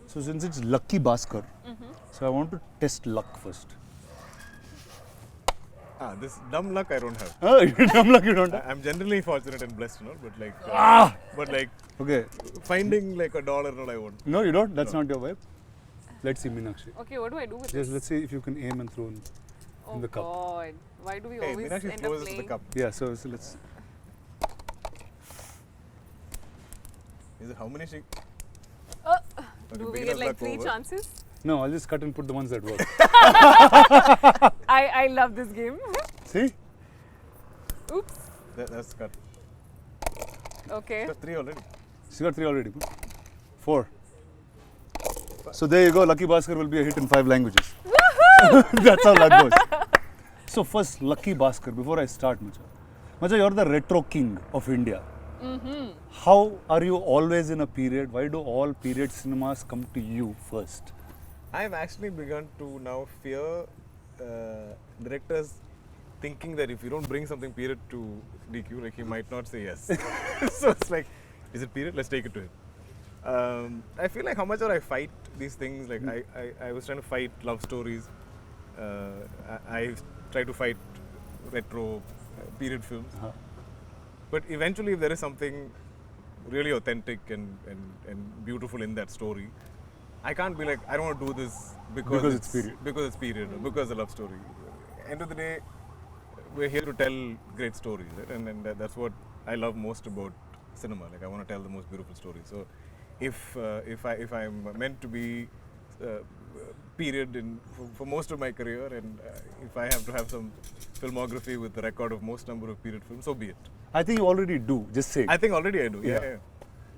So since it's Lucky Bhaskar, so I want to test luck first. This dumb luck I don't have. Oh, dumb luck you don't have? I'm generally fortunate and blessed, but like Okay. finding like $1 all I want. No, you don't? That's not your vibe? Let's see Meenakshi. Okay, what do I do with Just this? let's see if you can aim and throw in the cup. Oh God, why do we Hey, always Meenakshi end up throws playing? the cup. Yeah, so let's... Is it how many she? Do we beginner's get like luck 3 over. chances? No, I'll just cut and put the ones that work. I love this game. See? Oops. That's cut. Okay. That's 3 already. She got 3 already. 4. So there you go. Lucky Bhaskar will be a hit in 5 languages. That's how that goes. So first, Lucky Bhaskar. Before I start, Macha, you're the retro king of India. How are you always in a period? Why do all period cinemas come to you first? I've actually begun to now fear directors thinking that if you don't bring something period to DQ, like he might not say yes. So it's like, is it period? Let's take it to him. I feel like how much I fight these things. Like I was trying to fight love stories. I try to fight retro period films. But eventually, if there is something really authentic and beautiful in that story, I can't be like, I don't want to do this because it's period. Because it's period, or because it's a love story. End of the day, we're here to tell great stories, right? And that's what I love most about cinema. Like I want to tell the most beautiful stories. So if I'm meant to be period for most of my career, and if I have to have some filmography with the record of most number of period films, so be it. I think you already do. Just say. I think already I do. Yeah.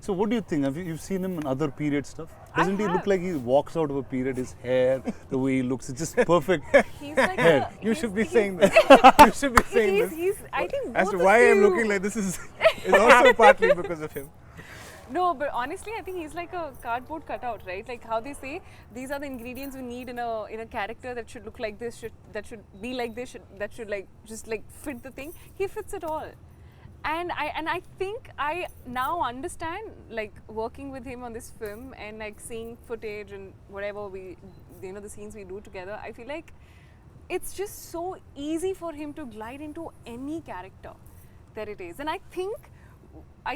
So what do you think? Have you've seen him in other period stuff? Doesn't he have. look like he walks out of a period? His hair, the way he looks, it's just perfect. He's like Hair. You should be saying this. You should be saying this. I think As both to of why I'm you- looking like this is also partly because of him. No, but honestly, I think he's like a cardboard cutout, right? Like how they say, these are the ingredients we need in a character that should look like this, that should be like this, that should like just like fit the thing. He fits it all. And I think I now understand, like working with him on this film and like seeing footage and whatever the scenes we do together, I feel like it's just so easy for him to glide into any character that it is. And I think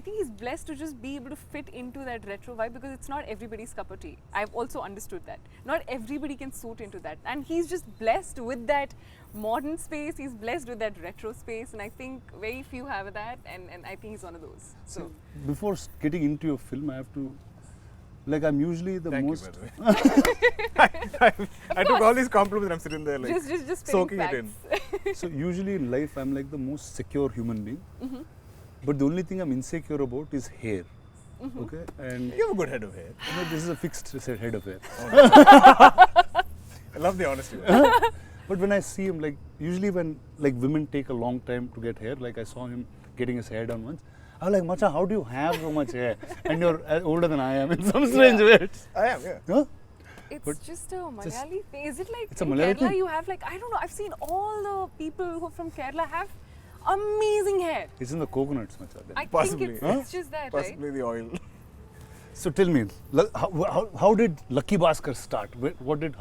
he's blessed to just be able to fit into that retro vibe, because it's not everybody's cup of tea. I've also understood that. Not everybody can suit into that. And he's just blessed with that modern space, he's blessed with that retro space, and I think very few have that, and I think he's one of those. So Before getting into your film, I have to, like, I'm usually the Thank most... you, by the way. I took all these compliments and I'm sitting there like just soaking spitting it facts. in. So usually in life, I'm like the most secure human being. But the only thing I'm insecure about is hair. Okay? And You have a good head of hair. this is a fixed head of hair. I love the honesty. But when I see him, like, usually when like women take a long time to get hair, like I saw him getting his hair done once, I was like, Macha, how do you have so much hair? And you're older than I am in some strange way. I am, yeah. Huh? It's just a Malayali thing. Is it like It's a in Malayali Kerala thing? you have like, I don't know, I've seen all the people who are from Kerala have amazing hair. It's in the coconuts, Macha. then. I Possibly. think Huh? it's just that, right? Possibly the oil. So tell me, how did Lucky Bhaskar start? What did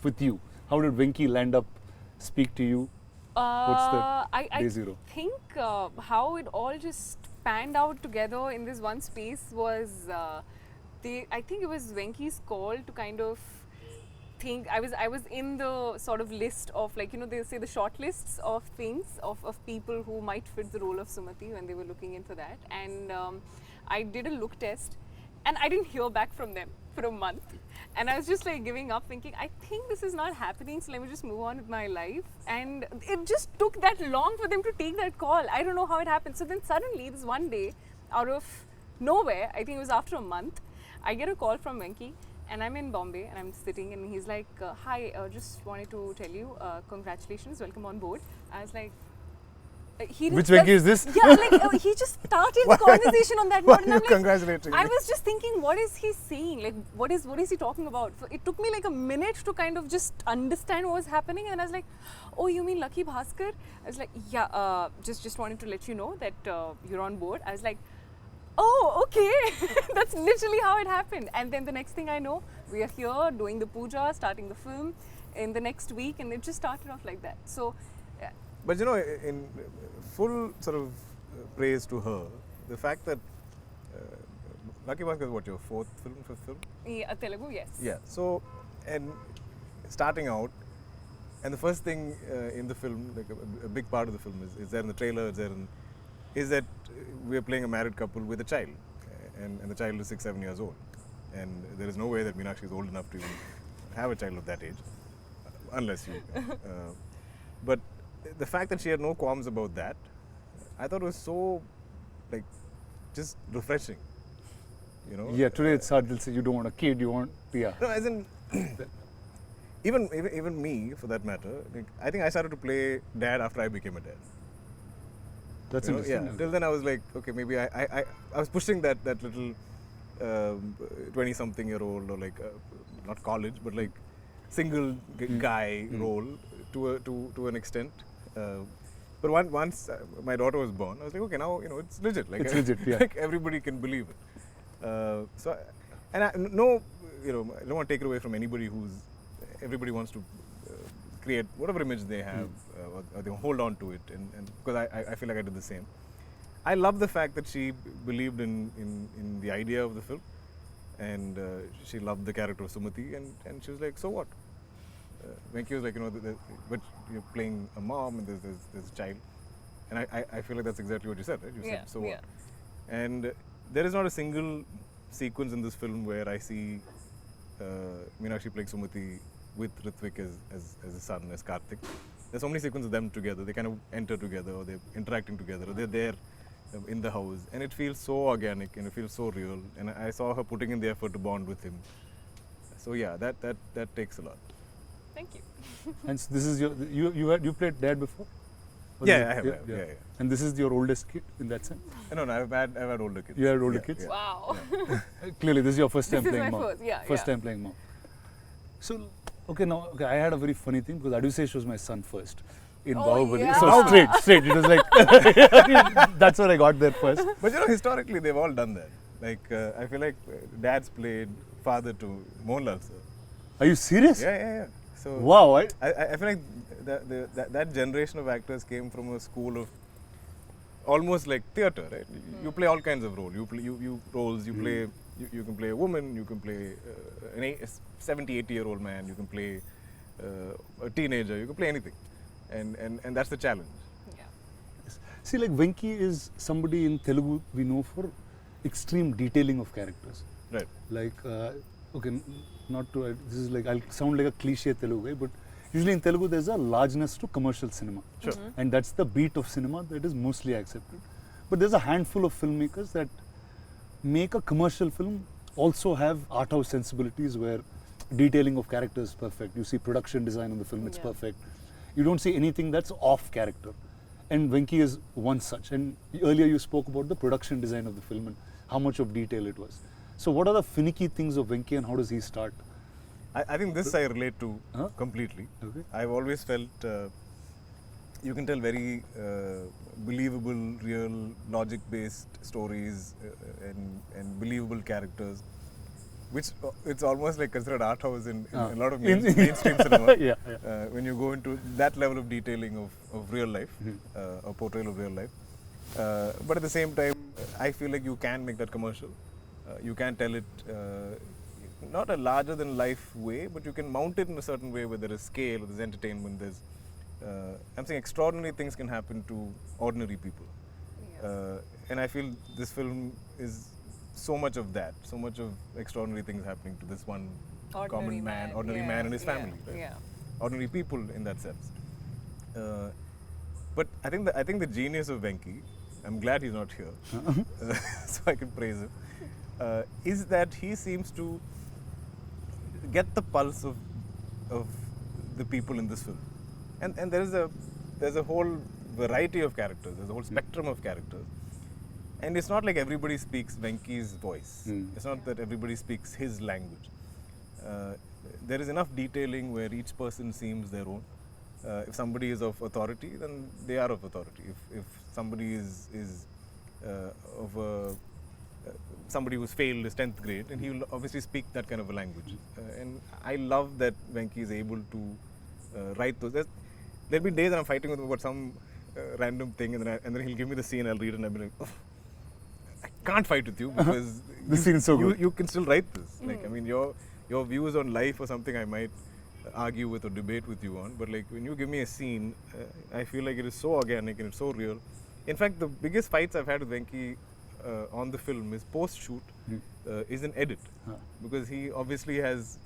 with you? How did Venki land up speak to you? What's the day zero? I think how it all just panned out together in this one space was, I think it was Venki's call to kind of think. I was in the sort of list of, like, they say the short lists of things of people who might fit the role of Sumati when they were looking in for that, and I did a look test. And I didn't hear back from them for a month. And I was just like giving up, thinking, I think this is not happening, so let me just move on with my life. And it just took that long for them to take that call. I don't know how it happened. So then suddenly, this one day, out of nowhere, I think it was after a month, I get a call from Venki, and I'm in Bombay, and I'm sitting, and he's like, hi, just wanted to tell you, congratulations, welcome on board. I was like, Which Venki is this? Yeah, like he just started the conversation on that Why note, are and you I'm like, congratulating I me? was just thinking, what is he saying? Like, what is he talking about? So it took me like a minute to kind of just understand what was happening, and I was like, oh, you mean Lucky Bhaskar? I was like, yeah, just wanted to let you know that you're on board. I was like, oh, okay. That's literally how it happened. And then the next thing I know, we are here doing the puja, starting the film in the next week, and it just started off like that. So, But you know, in full sort of praise to her, the fact that Lucky Bhaskar is what, your fifth film? yeah, Telugu, yes. Yeah. So, and starting out, and the first thing in the film, like a big part of the film is there in the trailer, is that we are playing a married couple with a child, and the child is 6-7 years old, and there is no way that Meenakshi is old enough to even have a child of that age, unless you. But the fact that she had no qualms about that, I thought was so, like, just refreshing. You know? Yeah, today it's hard. They'll say you don't want a kid, you want, yeah. No, as in, even me, for that matter, like, I think I started to play dad after I became a dad. That's You know, interesting. yeah. Till then, I was like, okay, maybe I was pushing that little 20-something-year-old, or like not college, but like single guy role to an extent. But once my daughter was born, I was like, okay, now it's legit. Like, It's legit, yeah. Like everybody can believe it. So, and I don't want to take it away from anybody everybody wants to create whatever image they have, or they hold on to it, and because I feel like I did the same. I love the fact that she believed in the idea of the film, and she loved the character of Sumati, and she was like, so what? Venki was like, but you're playing a mom, and there's a child, and I feel like that's exactly what you said, right? You said, so what? And there is not a single sequence in this film where I see Meenakshi playing Sumati with Ritwik as a son, as Karthik. There's so many sequences of them together. They kind of enter together, or they're interacting together, or they're there in the house, and it feels so organic and it feels so real. And I saw her putting in the effort to bond with him. So yeah, that takes a lot. Thank you. And so this is you played dad before? Or Yeah, I have. Yeah. And this is your oldest kid in that sense? No, I've had older kids. You had older kids? Yeah. Wow. Clearly, this is your first time This is playing my mom. first, yeah, First yeah. time playing mom. So, I had a very funny thing because Adushesh was my son first in Oh, Bahubali. yeah. So straight. It was like, that's what I got there first. But historically, they've all done that. Like, I feel like dad's played father to Mohanlal, sir. Are you serious? Yeah. So Wow. I feel like that generation of actors came from a school of almost like theatre, right? You play all kinds of roles. You play you can play a woman, you can play a 70, 80-year-old man, you can play a teenager, you can play anything, and that's the challenge. Yeah. See, like Venki is somebody in Telugu we know for extreme detailing of characters. Right. Like, this is like, I'll sound like a cliche Telugu guy, but usually in Telugu there's a largeness to commercial cinema. Sure. And that's the beat of cinema that is mostly accepted. But there's a handful of filmmakers that make a commercial film also have art house sensibilities where detailing of characters is perfect. You see production design on the film, it's perfect. You don't see anything that's off character. And Venki is one such. And earlier you spoke about the production design of the film and how much of detail it was. So what are the finicky things of Venki and how does he start? I think this I relate to completely. Okay. I've always felt you can tell very believable, real, logic-based stories and believable characters, which it's almost like considered art house in a lot of mainstream cinema. Yeah. When you go into that level of detailing of real life, or portrayal of real life. But at the same time, I feel like you can make that commercial. You can tell it not a larger than life way, but you can mount it in a certain way where there is scale, there's entertainment, there's I'm saying extraordinary things can happen to ordinary people. And I feel this film is so much of that, so much of extraordinary things happening to this one ordinary man and his family. Right? Yeah. Ordinary people in that sense. But I think the genius of Venki, I'm glad he's not here, so I can praise him, is that he seems to get the pulse of the people in this film. And there's a whole variety of characters, there's a whole spectrum of characters. And it's not like everybody speaks Venki's voice. It's not that everybody speaks his language. There is enough detailing where each person seems their own. If somebody is of authority, then they are of authority. If somebody is of a somebody who's failed his 10th grade, and he will obviously speak that kind of a language. And I love that Venki is able to write those. There'll be days that I'm fighting with him about some random thing, and then he'll give me the scene, I'll read it, and I'll be like, oh, I can't fight with you because This scene is so good. You can still write this. Like, I mean, your views on life or something I might argue with or debate with you on, but like when you give me a scene, I feel like it is so organic and it's so real. In fact, the biggest fights I've had with Venki on the film is post-shoot is an edit, because he obviously has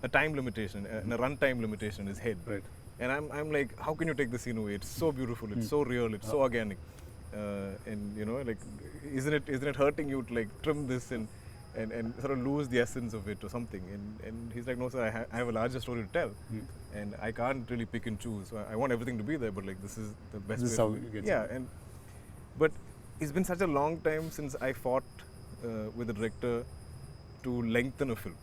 a time limitation and a runtime limitation in his head. Right. And I'm like, how can you take the scene away? It's so beautiful, it's so real, it's so organic, and you know, like, isn't it hurting you to like trim this and sort of lose the essence of it or something? And he's like, no sir, I have a larger story to tell, and I can't really pick and choose. So I want everything to be there, but like this is the best. This is way how to it gets yeah, done. but it's been such a long time since I fought with the director to lengthen a film.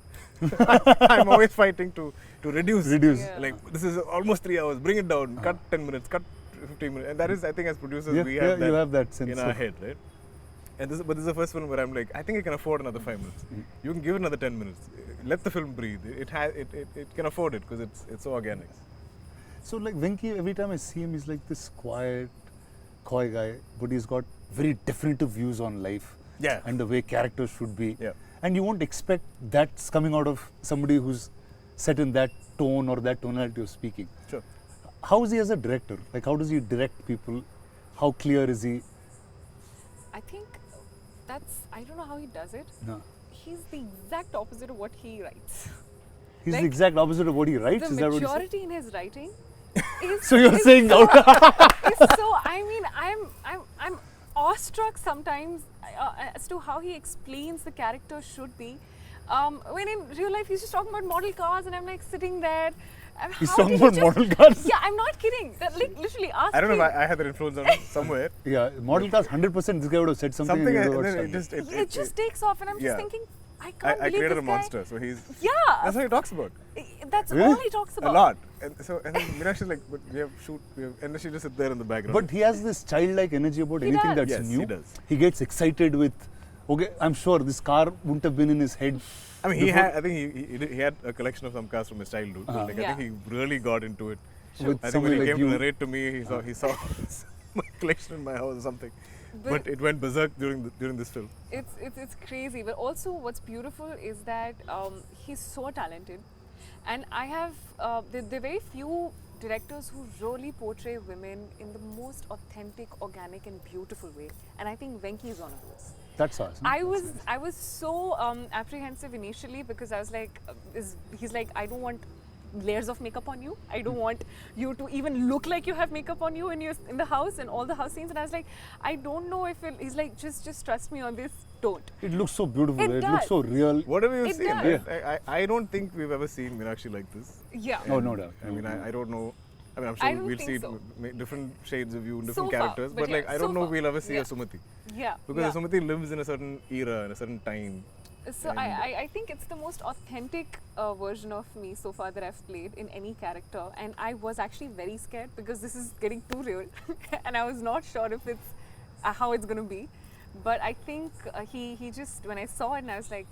I'm always fighting to reduce. Yeah. Like, this is almost 3 hours, bring it down, cut 10 minutes, cut 15 minutes. And that is, I think as producers, we have, you have that sense in our of- head, right? And but this is the first film where I'm like, I think I can afford another 5 minutes. You can give it another 10 minutes. Let the film breathe. It can afford it because it's so organic. So like Venki, every time I see him, he's like this quiet, coy guy, but he's got very definitive views on life. Yeah. And the way characters should be. Yeah. And you won't expect that's coming out of somebody who's set in that tone or that tonality of speaking. Sure. How is he as a director? Like, how does he direct people? How clear is he? I think I don't know how he does it. No. He's the exact opposite of what he writes. He's Like, the exact opposite of what he writes. The Is that what he said? maturity in his writing is So you're is saying so, out. is so, I mean, I'm awestruck sometimes as to how he explains the character should be. When in real life he's just talking about model cars, and I'm like sitting there. He's how talking did he about model cars? Yeah, I'm not kidding. That, like, literally, ask I don't know him. if I had that influence on him somewhere. Yeah, model cars, 100% this guy would have said something. Something, and he and would have then got stunned. It just takes off, and I'm yeah. just thinking, I can't I believe created this a guy. monster, so he's. Yeah, That's what he talks about. that's Really? all he talks about. A lot. And then Meenakshi is like, but we have and then she just sit there in the background. But he has this childlike energy about He anything does. that's Yes, new. he does. He gets excited with, okay, I'm sure this car wouldn't have been in his head. I mean, before. I think he had a collection of some cars from his childhood. So, like, Yeah. I think he really got into it. With I think when somebody he like came you. to narrate to me, he saw my collection in my house or something. But- But it went berserk during this film. It's crazy, but also what's beautiful is that he's so talented, and I have there are very few directors who really portray women in the most authentic, organic, and beautiful way, and I think Venki is one of those. That's us. I was so apprehensive initially because I was like, he's like, I don't want layers of makeup on you. I don't want you to even look like you have makeup on you when you're in the house and all the house scenes. And I was like, I don't know if he's like, just trust me on this. Don't. It looks so beautiful. It It does. looks so real. Whatever you've It seen, does. right? I don't think we've ever seen Meenakshi like this. Yeah. Oh, no doubt. I mean, I don't know. I mean, I'm I sure don't we'll think see so. different shades of you, So different far, characters. but But like, yeah, I don't so know far. if we'll ever see Yeah. a Sumati. Yeah. Because yeah. a Sumati lives in a certain era, in a certain time. So I think it's the most authentic version of me so far that I've played in any character, and I was actually very scared because this is getting too real, and I was not sure if it's how it's going to be. But I think he just, when I saw it, and I was like,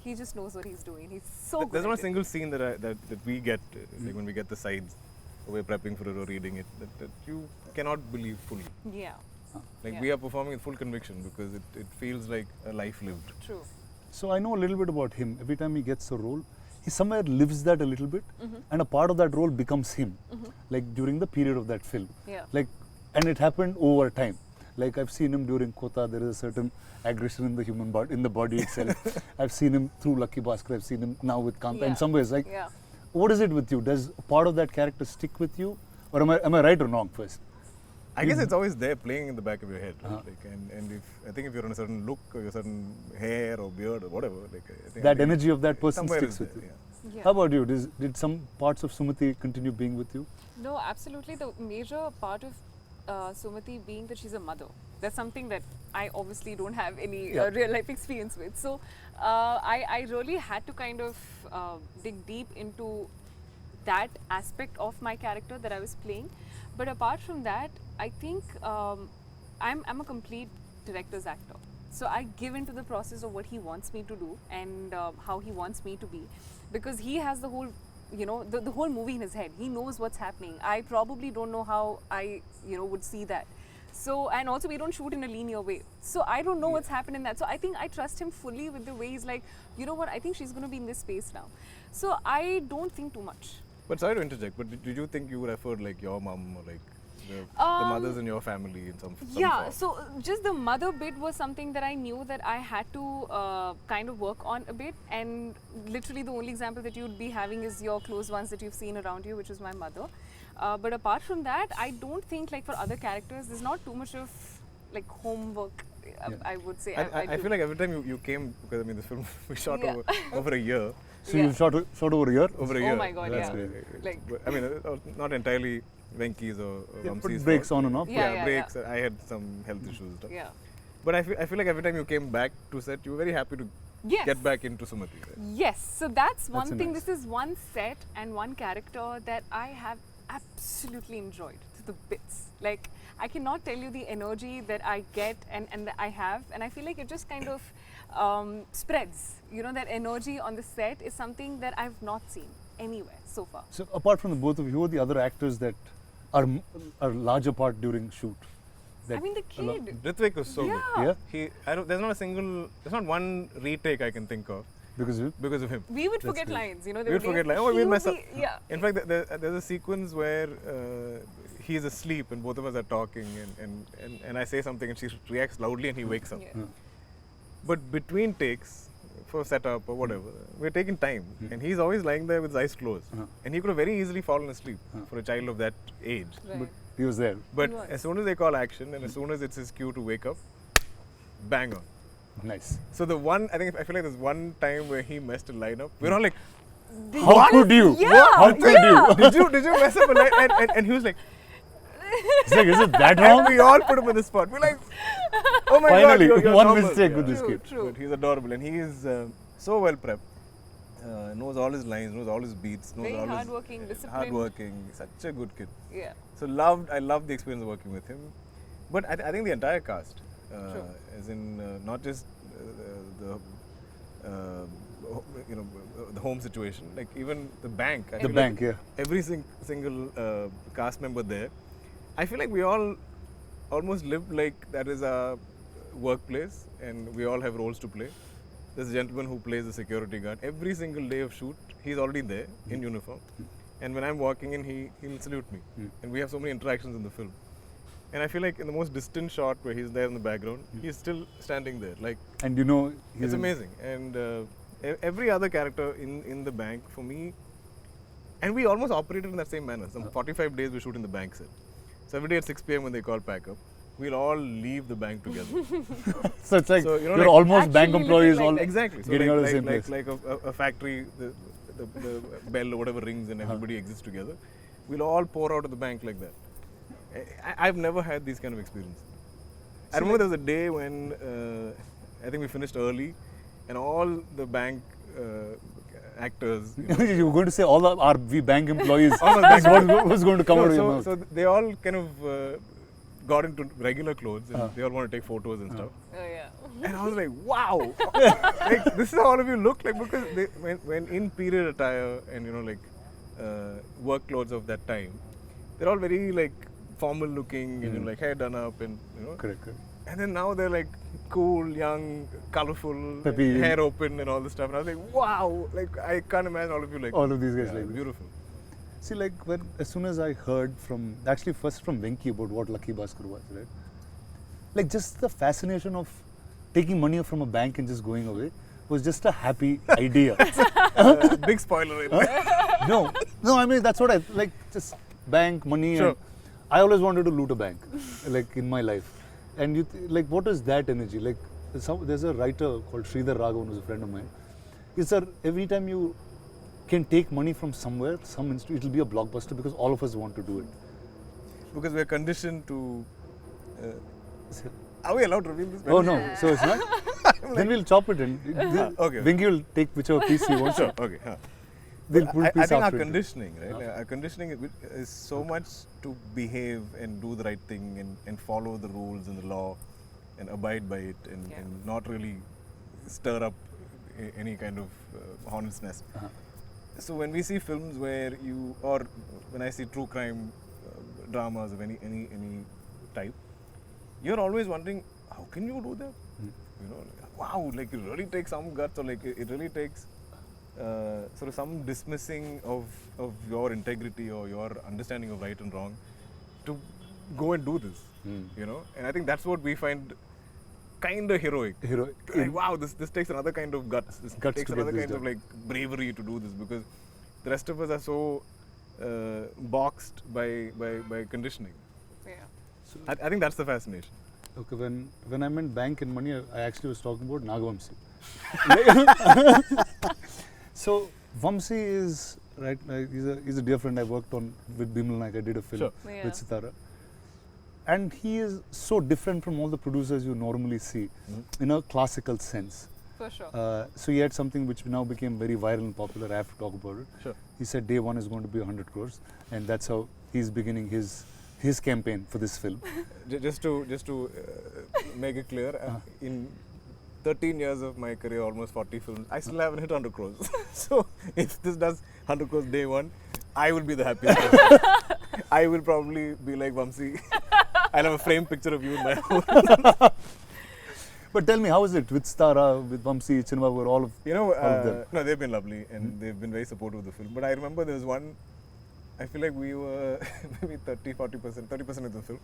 he just knows what he's doing. He's so good. There's not a at it. single scene that we get, like when we get the sides, or we're prepping for it or reading it, that you cannot believe fully. Yeah. Like Yeah. we are performing with full conviction because it feels like a life lived. True. So I know a little bit about him. Every time he gets a role, he somewhere lives that a little bit, and a part of that role becomes him. Like during the period of that film. Yeah. Like, and it happened over time. Like I've seen him during Kota. There is a certain aggression in the human body, in the body itself. I've seen him through Lucky Bhaskar. I've seen him now with Kanta. Yeah. In some ways, like, Yeah. what is it with you? Does part of that character stick with you, or am I right or wrong first? I guess it's always there playing in the back of your head. Right? Like, and I think if you're on a certain look or a certain hair or beard or whatever, like I think That energy of that person somewhere sticks is with there, you. yeah. Yeah. How about you? Did some parts of Sumati continue being with you? No, absolutely. The major part of Sumati being that she's a mother. That's something that I obviously don't have any real life experience with. So I really had to kind of dig deep into that aspect of my character that I was playing. But apart from that, I think I'm a complete director's actor. So I give into the process of what he wants me to do and how he wants me to be, because he has the whole, you know, the whole movie in his head. He knows what's happening. I probably don't know how I, you know, would see that. So, and also we don't shoot in a linear way. So I don't know what's happened in that. So I think I trust him fully with the way he's like, you know what, I think she's going to be in this space now. So I don't think too much. But sorry to interject, but did you think you would refer like your mum or like the mothers in your family in some Yeah, form? so just the mother bit was something that I knew that I had to kind of work on a bit, and literally the only example that you'd be having is your close ones that you've seen around you, which is my mother. But apart from that, I don't think like for other characters, there's not too much of like homework, I would say. I feel like every time you came, because I mean this film we shot over a year. So you shot over a year? Over a year. Oh my God, That's yeah. great. Like, But, I mean, not entirely Venki's or Put Vamsi's breaks fault. on and off. Yeah. Breaks. I had some health issues and stuff. yeah. But I feel like every time you came back to set, you were very happy to Yes. get back into Sumati. Right? Yes, so that's one That's thing. nice. This is one set and one character that I have absolutely enjoyed to the bits. Like, I cannot tell you the energy that I get and that I have, and I feel like it just kind of spreads. You know, that energy on the set is something that I've not seen anywhere so far. So apart from the both of you, who are the other actors that are larger part during shoot? I mean, the kid. Ritvik was so Yeah. good. Yeah, There's not one retake I can think of because you. because of him. We would That's forget great. lines, you know. We would forget lines. Oh, he we'll would mess up. be- Yeah. In fact, there's a sequence where he's asleep and both of us are talking, and I say something and she reacts loudly and he wakes up. Yeah. But between takes, for setup or whatever, we're taking time, and he's always lying there with his eyes closed, and he could have very easily fallen asleep for a child of that age. Right. But he was there. But He was. as soon as they call action and as soon as it's his cue to wake up, bang on. Nice. So I feel like there's one time where he messed a line up. We're all like, How could you? Yeah, How could you? did you mess up a line? And he was like, It's like, is it that and wrong? we all put him on the spot. We're like, oh my Finally, God, you're one normal. mistake with this True, kid. true. But he's adorable and he is so well prepped. Knows all his lines, knows all his beats, knows Very all hardworking, his disciplined. hardworking. Such a good kid. Yeah. So I loved the experience of working with him. But I think the entire cast, as in not just the home situation, like even the bank. I The feel bank, like yeah. every single cast member there. I feel like we all almost live like that is our workplace, and we all have roles to play. There's a gentleman who plays the security guard. Every single day of shoot, he's already there in uniform. And when I'm walking in, he'll salute me. And we have so many interactions in the film. And I feel like in the most distant shot where he's there in the background, he's still standing there. Like, And you know, he's it's amazing. And every other character in the bank, for me, and we almost operated in that same manner. Some 45 days we shoot in the bank set. So every day at 6 p.m. when they call pack up, we'll all leave the bank together. So it's like So, you know, you're like almost bank actually employees living all like that. Exactly. So getting out of the same place. like a factory, the bell or whatever rings and everybody exists together. We'll all pour out of the bank like that. I've never had these kind of experience. I remember there was a day when I think we finished early, and all the bank actors. You were going to say all our we bank employees. All the bank what was going to come out of your mouth? so they all kind of got into regular clothes and they all want to take photos and stuff. Oh yeah. And I was like, wow, like this is how all of you look like, because when in period attire and work clothes of that time, they're all very like formal looking and like hair done up and Correct. and then now they're like cool, young, colorful, Peppy. hair open and all this stuff. And I was like, wow, like I can't imagine all of you like All of these guys yeah, like this. beautiful. See, like as soon as I heard first from Venki about what Lucky Bhaskar was, right? Like just the fascination of taking money from a bank and just going away was just a happy idea. Big spoiler. Right? No, I mean that's what I like. Just bank money. Sure. And I always wanted to loot a bank, like in my life. And like, what is that energy? Like, there's a writer called Sridhar Raghavan, who's a friend of mine. He said every time you can take money from somewhere, it'll be a blockbuster because all of us want to do it. Because we're conditioned to. Are we allowed to reveal this? Oh no, so it's not. Then we'll chop it and Okay. Venki will take whichever piece he wants. Sure. Okay. They'll put I piece think our after it. conditioning, right? Like, our conditioning is so much to behave and do the right thing and follow the rules and the law, and abide by it and not really stir up any kind of hornet's nest. So when we see films where or when I see true crime dramas of any type, you're always wondering, how can you do that? You know, wow, like it really takes some guts, or like it really takes sort of some dismissing of your integrity or your understanding of right and wrong to go and do this. You know, and I think that's what we find kind of heroic. Like, wow, this takes another kind of guts. This takes another kind of like bravery to do this, because the rest of us are so boxed by conditioning. Yeah. So I think that's the fascination. okay, when I meant bank and money, I actually was talking about Nagavamsi. So Vamsi is right. He's a dear friend. I worked on with Bimal Naik. I did a film with Sitara, and he is so different from all the producers you normally see in a classical sense. For sure. So he had something which now became very viral and popular. I have to talk about it. Sure. He said day one is going to be 100 crores, and that's how he's beginning his campaign for this film. Just to make it clear, in 13 years of my career, almost 40 films, I still haven't hit 100 crores. So if this does 100 crores day one, I will be the happiest person. I will probably be like Vamsi. I'll have a framed picture of you in my home. But tell me, how is it with Stara, with Vamsi, Chinva, all of them? No, they've been lovely and they've been very supportive of the film. But I remember there was one, I feel like we were maybe 30% of the film.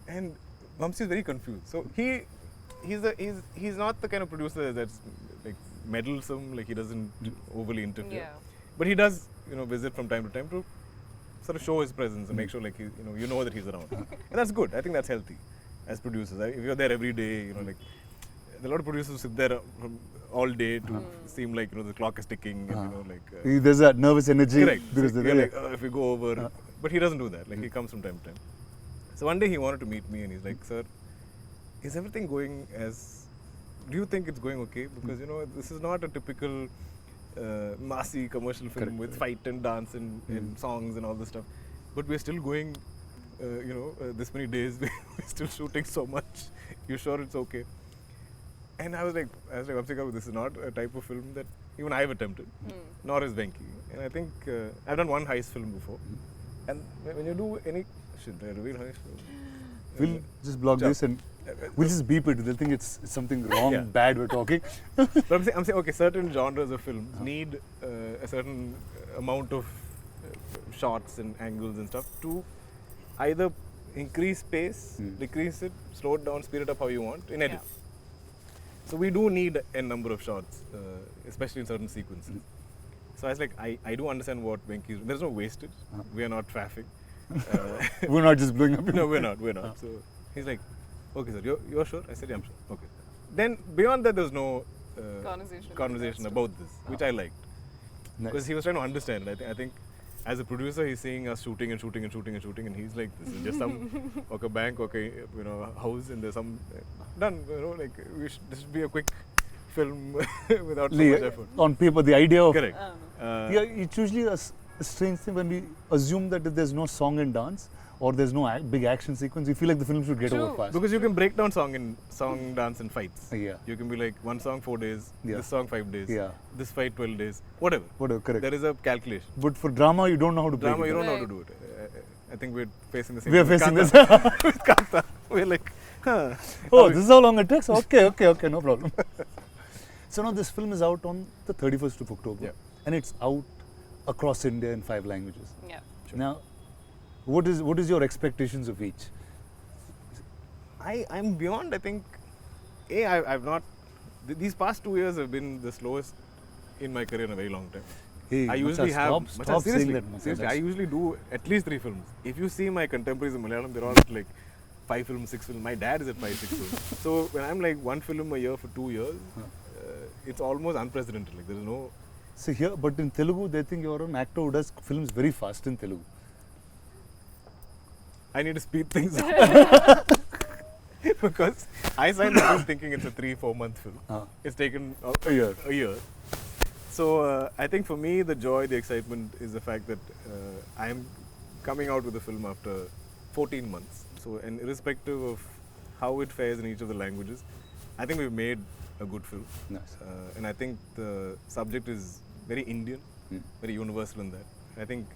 And Vamsi is very confused. So he's not the kind of producer that's like meddlesome, like he doesn't overly interfere. Yeah. But he does, visit from time to time to sort of show his presence and make sure like you know that he's around. And that's good. I think that's healthy as producers. If you're there every day, like a lot of producers sit there all day to seem like the clock is ticking and there's that nervous energy. Correct. Because So you're like, if we go over, but he doesn't do that. Like he comes from time to time. So one day he wanted to meet me and he's like, "Sir, is everything going as? Do you think it's going okay? Because this is not a typical massy commercial film with fight and dance and songs and all this stuff. But we're still going, this many days. We're still shooting so much. You sure it's okay?" And I was like, this is not a type of film that even I've attempted, nor is Venki. And I think I've done one heist film before. And when you do any, should I reveal heist film? We'll just block this and we'll just beep it. They'll think it's something wrong, bad we're talking. But I'm saying, okay, certain genres of films need a certain amount of shots and angles and stuff to either increase pace, decrease it, slow it down, speed it up how you want in edit. Yeah. So we do need a number of shots, especially in certain sequences. So I was like, I do understand what Venki is. There's no wastage. We are not traffic. We're not just blowing up. No, we're not. So he's like, okay, sir, you're sure? I said, yeah, I'm sure. Okay. Then beyond that, there's no conversation about this, which I liked. Because he was trying to understand. I think as a producer, he's seeing us shooting, and he's like, this is just some bank, house, and there's some done. This should be a quick film without so much effort. On paper, the idea of correct. It's usually a strange thing when we assume that if there's no song and dance or there's no big action sequence, we feel like the film should get over fast. Because you can break down song, dance, and fights. Yeah. You can be like one song 4 days, this song 5 days, this fight 12 days, whatever. Correct. There is a calculation. But for drama, you don't know how to break it. You don't know how to do it. I think we're facing the same. We're facing this. With Kanta. We're like, this is how long it takes? Okay, no problem. So now this film is out on the 31st of October. Yeah. And it's out across India in 5 languages. Yeah. Sure. Now, what is your expectations of each? I'm beyond, I think, I've not, these past 2 years have been the slowest in my career in a very long time. Hey, I usually stop saying that. Seriously, I usually do at least 3 films. If you see my contemporaries in Malayalam, they're all like 5 films, 6 films. My dad is at 5, 6 films. So when I'm like 1 film a year for 2 years, it's almost unprecedented. Like there is no. So here, but in Telugu, they think you're an actor who does films very fast in Telugu. I need to speed things up. Because I signed the film thinking it's a 3-4 month film. It's taken a year. So I think for me, the joy, the excitement is the fact that I'm coming out with a film after 14 months. So, and irrespective of how it fares in each of the languages. I think we've made a good film. Nice. And I think the subject is very Indian, very universal in that. I think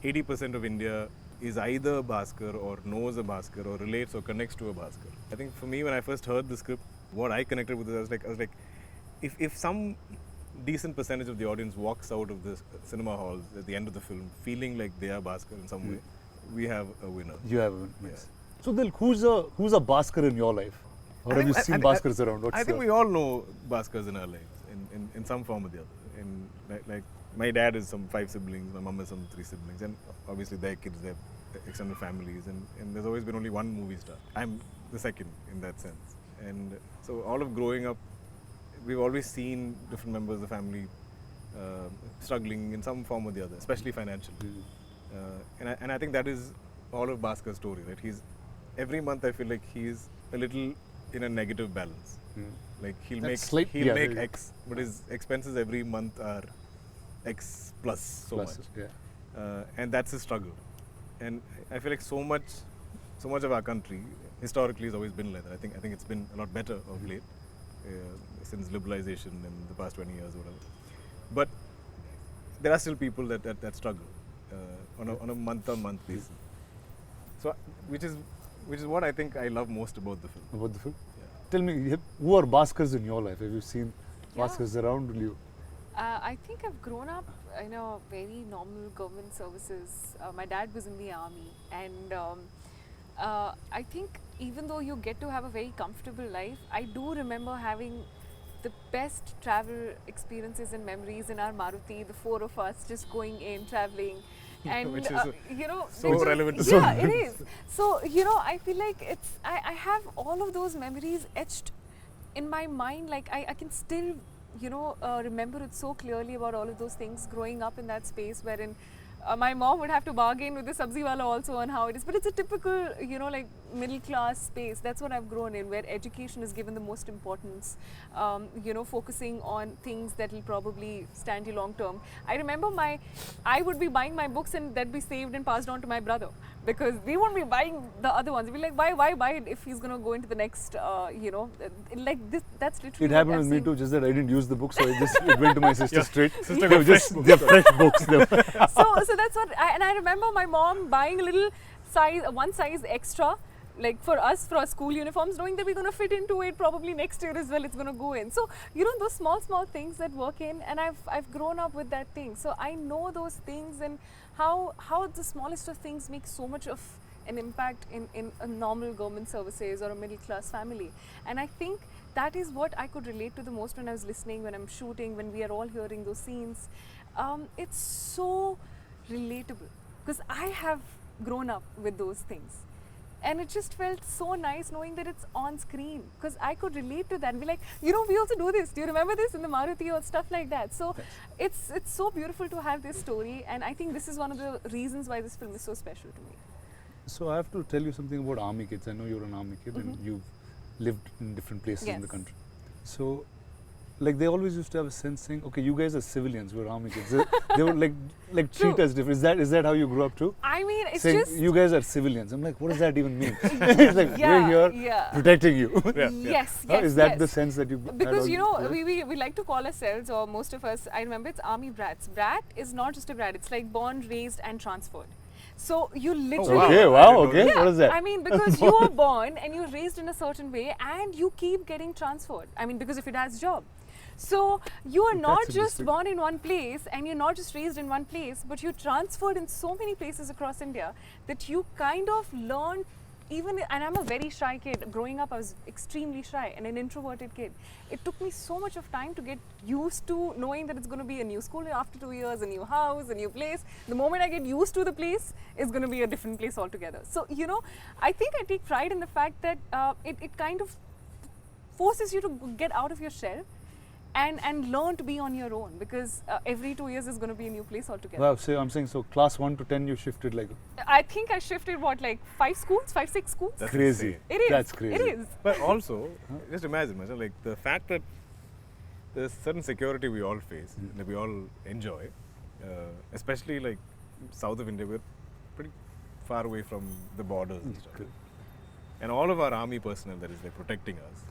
80% of India is either a Bhaskar or knows a Bhaskar or relates or connects to a Bhaskar. I think for me, when I first heard the script, what I connected with it, I was like, if some decent percentage of the audience walks out of the cinema halls at the end of the film feeling like they are Bhaskar in some way, we have a winner. You have a nice. So Dil, who's a Bhaskar in your life? Or have you seen Bhaskars around? I think we all know Bhaskars in our lives in some form or the other. Like my dad has some 5 siblings, my mom has some 3 siblings, and obviously their kids, their extended families, and there's always been only one movie star. I'm the second in that sense. And so all of growing up, we've always seen different members of the family struggling in some form or the other, especially financially. And I think that is all of Bhaskar's story, right? Every month I feel like he's a little in a negative balance. Like he'll make X, but his expenses every month are X plus so much. Yeah. And that's his struggle. And I feel like so much of our country historically has always been like that. I think it's been a lot better of late since liberalization in the past 20 years or whatever. But there are still people that struggle on a month-on-month basis. So which is what I think I love most about the film. About the film? Yeah. Tell me, who are Bhaskars in your life? Have you seen Bhaskars around you? I think I've grown up in a very normal government services. My dad was in the army, and I think even though you get to have a very comfortable life, I do remember having the best travel experiences and memories in our Maruti, the 4 of us just going in, traveling. And Which is so because, relevant. Yeah, it is. So I feel like I have all of those memories etched in my mind. Like I can still remember it so clearly about all of those things growing up in that space wherein my mom would have to bargain with the sabzi wala also on how it is, but it's a typical like middle class space. That's what I've grown in, where education is given the most importance, focusing on things that will probably stand you long term. I remember I would be buying my books and that'd be saved and passed on to my brother, because we won't be buying the other ones. We'll be like, why buy it if he's going to go into the next, like this. That's literally it happened with me too, just that I didn't use the book, so it went to my sister straight. Sister They were just they're fresh books. So that's what I remember my mom buying a little one size extra, like for us, for our school uniforms, knowing that we're going to fit into it probably next year as well. It's going to go in. So those small things that work in, and I've grown up with that thing. So I know those things and how the smallest of things make so much of an impact in a normal government services or a middle class family. And I think that is what I could relate to the most when I was listening, when I'm shooting, when we are all hearing those scenes. It's so relatable because I have grown up with those things, and it just felt so nice knowing that it's on screen, because I could relate to that and be like, we also do this. Do you remember this in the Maruti or stuff like that? So it's so beautiful to have this story, and I think this is one of the reasons why this film is so special to me. So I have to tell you something about army kids. I know you're an army kid and you've lived in different places in the country. So like they always used to have a sense saying, okay, you guys are civilians, we're army kids. They would like treat us different. Is that how you grew up too? I mean, it's saying, just you guys are civilians. I'm like, what does that even mean? It's like, we're here protecting you. Yes. Is that the sense that you because we like to call ourselves, or most of us, I remember, it's army brats. Brat is not just a brat, it's like born, raised and transferred. So you literally Okay. What is that? I mean, because you are born and you're raised in a certain way and you keep getting transferred. I mean, because of your dad's job. So you are not just born in one place and you're not just raised in one place, but you're transferred in so many places across India that you kind of learn. And I'm a very shy kid. Growing up, I was extremely shy and an introverted kid. It took me so much of time to get used to knowing that it's going to be a new school after 2 years, a new house, a new place. The moment I get used to the place, it's going to be a different place altogether. So, I think I take pride in the fact that it kind of forces you to get out of your shell and learn to be on your own, because every 2 years is going to be a new place altogether. Wow, so I'm saying, so class 1 to 10 you shifted like... I think I shifted 5 schools, 5-6 schools? That's crazy. Insane. It is. That's crazy. It is. But also, just imagine, like the fact that there's certain security we all face, that we all enjoy, especially like south of India, we're pretty far away from the borders and stuff. and all of our army personnel that is like protecting us.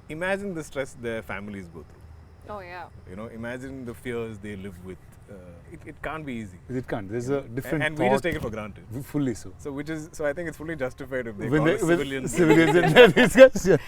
Imagine the stress their families go through. Oh yeah. You know, imagine the fears they live with. It can't be easy. It can't. There's a different And we thought. just take it for granted. Fully so. So I think it's fully justified if they When call us with civilians. civilians and their discussion.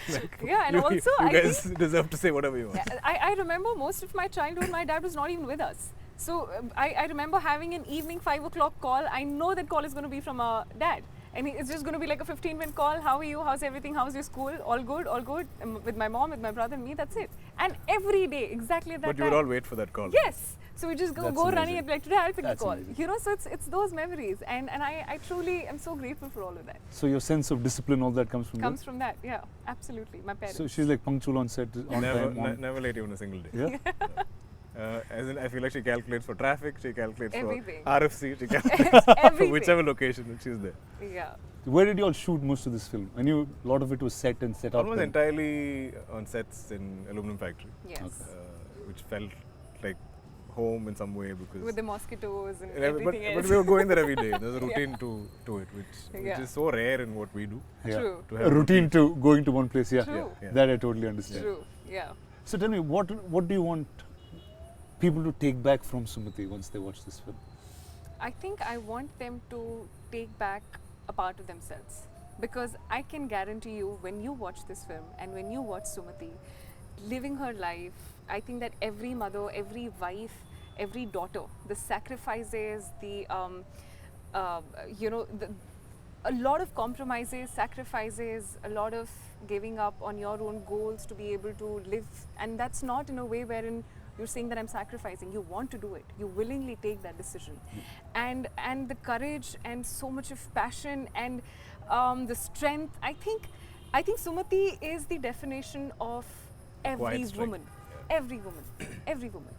Yeah, and you, also you I guys think deserve to say whatever you want. I remember most of my childhood, my dad was not even with us. So I remember having an evening 5 o'clock call. I know that call is going to be from our dad. And it's just going to be like a 15-minute call. How are you? How's everything? How's your school? All good, all good. With my mom, with my brother and me, that's it. And every day, exactly at that But you time. would all wait for that call. Yes. So we just go That's running amazing. and be like, today I'll pick That's the call. amazing. You know, so it's those memories. And I truly am so grateful for all of that. So your sense of discipline, all that comes from Comes from that, yeah, absolutely. My there? parents. So she's like punctual on set, on time. Never late even a single day. Yeah. As in, I feel like she calculates for traffic, she calculates Everything. for RFC, she calculates for Everything. whichever location that she's there. Yeah. Where did you all shoot most of this film? I knew a lot of it was set and set up. Almost and- entirely on sets in aluminum factory, Yes. which felt like home in some way because. With the mosquitoes and but, everything but else. we were going there every day. There's a routine to it, which Yeah. is so rare in what we do. Yeah. True. To A have routine to going to one place, yeah. True. Yeah. That I totally understand. True. Yeah. So tell me, what do you want people to take back from Sumati once they watch this film? I think I want them to take back a part of themselves. Because I can guarantee you, when you watch this film and when you watch Sumati living her life, I think that every mother, every wife, every daughter, the sacrifices, a lot of compromises, sacrifices, a lot of giving up on your own goals to be able to live. And that's not in a way wherein you're saying that I'm sacrificing. You want to do it. You willingly take that decision. And the courage and so much of passion and the strength. I think Sumati is the definition of every Quiet strength. woman. Every woman. Every woman.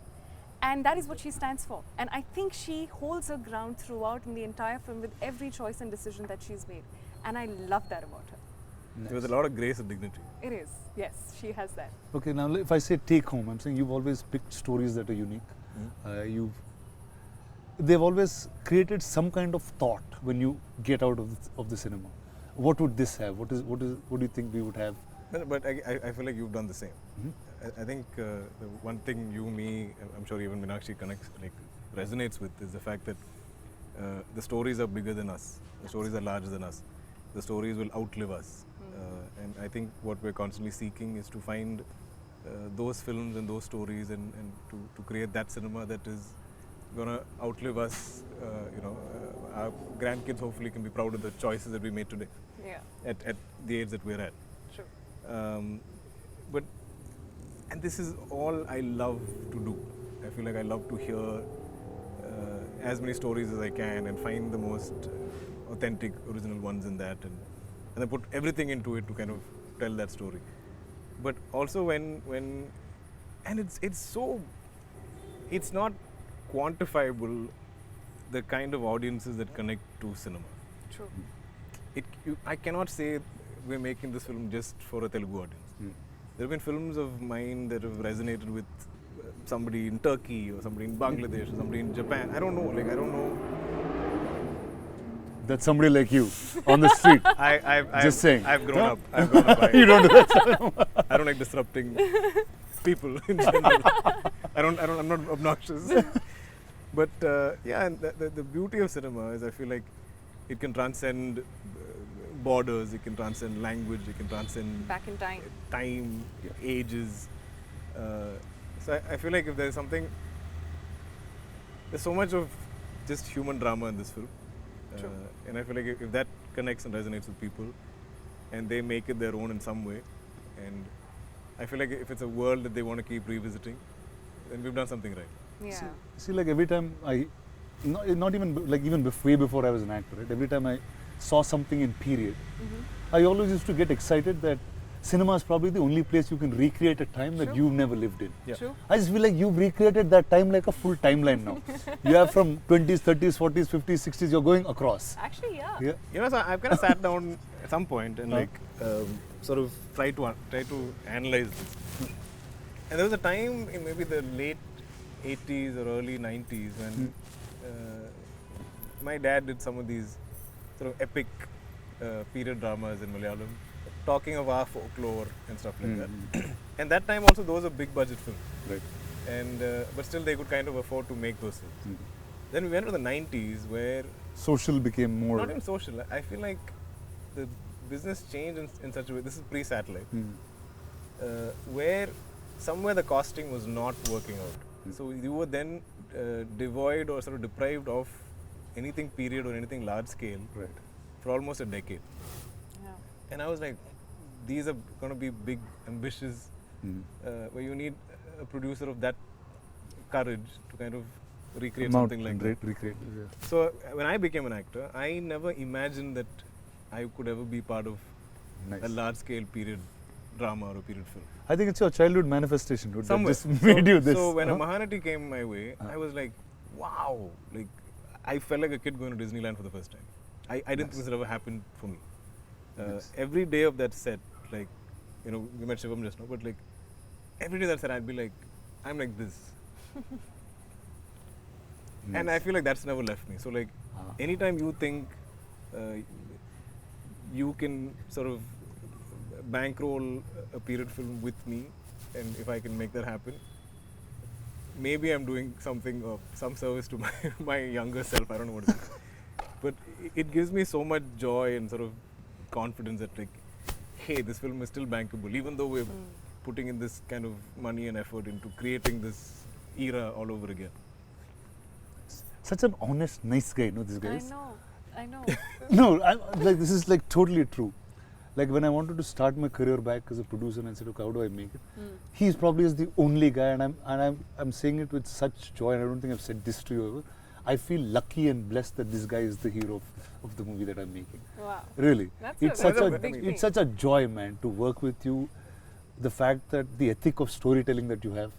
And that is what she stands for. And I think she holds her ground throughout in the entire film with every choice and decision that she's made. And I love that about her. There was a lot of grace and dignity. It is. Yes, she has that. Okay, now if I say take home, I'm saying you've always picked stories that are unique. They've always created some kind of thought when you get out of the cinema. What would this have? What do you think we would have? But I feel like you've done the same. I think the one thing you, me, I'm sure even Meenakshi resonates with is the fact that the stories are bigger than us. The stories are larger than us. The stories will outlive us. And I think what we're constantly seeking is to find those films and those stories and to create that cinema that is going to outlive us. Our grandkids hopefully can be proud of the choices that we made today Yeah. at the age that we're at. True. And this is all I love to do. I feel like I love to hear as many stories as I can and find the most authentic, original ones in that, and I put everything into it to kind of tell that story. But also when it's not quantifiable the kind of audiences that connect to cinema. True. I cannot say we're making this film just for a Telugu audience. There have been films of mine that have resonated with somebody in Turkey or somebody in Bangladesh or somebody in Japan. I don't know. That's somebody like you on the street. Just saying. I've grown up. You don't do that. I don't like disrupting people in general. I'm not obnoxious. But and the beauty of cinema is I feel like it can transcend borders, it can transcend language, it can transcend Back in time. ages. So I feel like if there's so much of just human drama in this film. True. And I feel like if that connects and resonates with people and they make it their own in some way, and I feel like if it's a world that they want to keep revisiting, then we've done something right. Yeah. See, like every time not even like even way before I was an actor, right? Every time I saw something in period, I always used to get excited that cinema is probably the only place you can recreate a time that True. you've never lived in. Yeah. True. I just feel like you've recreated that time like a full timeline now. You have from 20s, 30s, 40s, 50s, 60s, you're going across. Actually, yeah. Yeah. So I've kind of sat down at some point and sort of try to analyze this. And there was a time in maybe the late 80s or early 90s when my dad did some of these sort of epic period dramas in Malayalam. talking of our folklore and stuff like that. Mm. And that time also those were big budget films. Right. And but still they could kind of afford to make those films. Mm. Then we went to the 90s where Social became more. not even social. I feel like the business changed in such a way. This is pre-satellite, Mm. where somewhere the costing was not working out. Mm. So you were then devoid or sort of deprived of anything period or anything large scale Right. for almost a decade. Yeah. And I was like, these are going to be big, ambitious, Mm. where you need a producer of that courage to kind of recreate Amount something like and that. recreate. Yeah. So when I became an actor, I never imagined that I could ever be part of Nice. a large-scale period drama or a period film. I think it's your childhood manifestation, dude, that Somewhere. just made you this. So when a huh? Mahanati came my way, I was like, wow! Like I felt like a kid going to Disneyland for the first time. I didn't think this ever happened for me. Nice. Every day of that set, like, you know, we met Shivam just now, but like every day that set, I'd be like, I'm like this. And I Nice. feel like that's never left me. So like, Ah. anytime you think you can sort of bankroll a period film with me, and if I can make that happen, maybe I'm doing something of some service to my younger self. I don't know what it is, but it gives me so much joy and sort of confidence that like, hey, this film is still bankable, even though we're putting in this kind of money and effort into creating this era all over again. Such an honest, nice guy, no, this guy is. I know. No, like this is like totally true. Like when I wanted to start my career back as a producer and I said, okay, how do I make it? He's probably is the only guy, and I'm saying it with such joy, and I don't think I've said this to you ever. I feel lucky and blessed that this guy is the hero of the movie that I'm making. Wow. Really, That's it's a such a big thing. it's such a joy, man, to work with you. The fact that the ethic of storytelling that you have,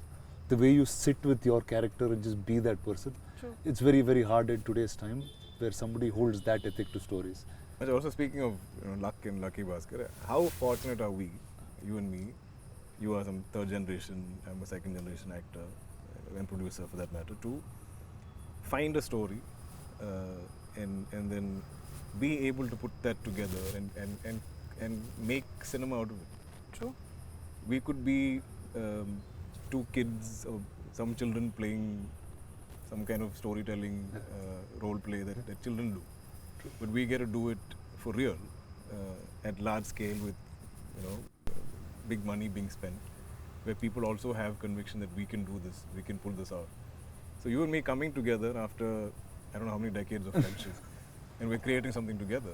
the way you sit with your character and just be that person. True. It's very, very hard in today's time where somebody holds that ethic to stories. But also speaking of luck and Lucky Bhaskar, how fortunate are we, you and me? You are some third generation, I'm a second generation actor and producer for that matter, to find a story and then be able to put that together and make cinema out of it. True. We could be two kids or some children playing some kind of storytelling role play that children do. But we get to do it for real at large scale with, you know, big money being spent, where people also have conviction that we can do this, we can pull this out. So you and me coming together after I don't know how many decades of friendship, and we're creating something together.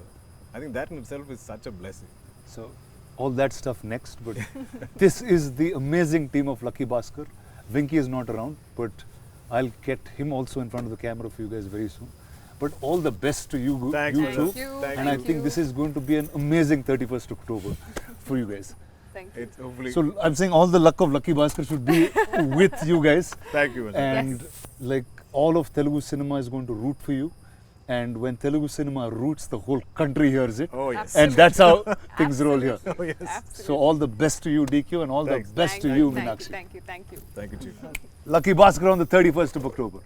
I think that in itself is such a blessing. So all that stuff next, but this is the amazing team of Lucky Bhaskar. Vinky is not around, but I'll get him also in front of the camera for you guys very soon. But all the best to you, Thanks, you brother. too. Thank you. Thank And I you. think this is going to be an amazing 31st October for you guys. Thank you. It's hopefully. So I'm saying all the luck of Lucky Bhaskar should be with you guys. Thank you. Ajay. And Yes. like all of Telugu cinema is going to root for you. And when Telugu cinema roots, the whole country hears it. Oh yes. And that's how things roll here. Oh yes. Absolutely. So all the best to you, DQ, and all Thanks. the best Thank to you, Thank Meenakshi. you. Thank you. Thank you, Chief. Lucky Bhaskar on the 31st of October.